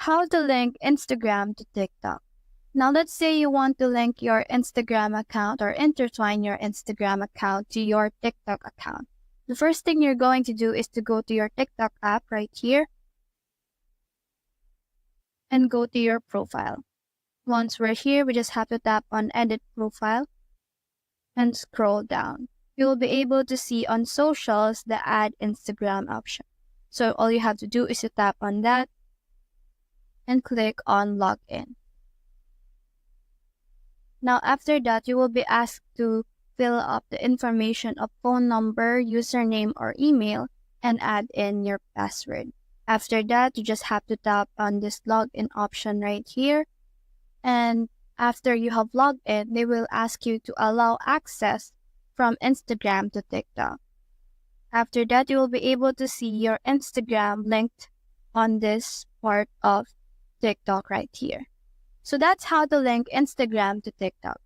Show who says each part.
Speaker 1: how to link Instagram to TikTok. Now let's say you want to link your Instagram account or intertwine your Instagram account to your TikTok account. The first thing you're going to do is to go to your TikTok app right here and go to your profile. Once we're here, we just have to tap on Edit Profile and scroll down. You'll be able to see on socials the Add Instagram option. So all you have to do is to tap on that and click on Login. Now after that, you will be asked to fill up the information of phone number, username, or email and add in your password. After that, you just have to tap on this login option right here. And after you have logged in, they will ask you to allow access from Instagram to TikTok. After that, you will be able to see your Instagram linked on this part of TikTok right here. So that's how to link Instagram to TikTok.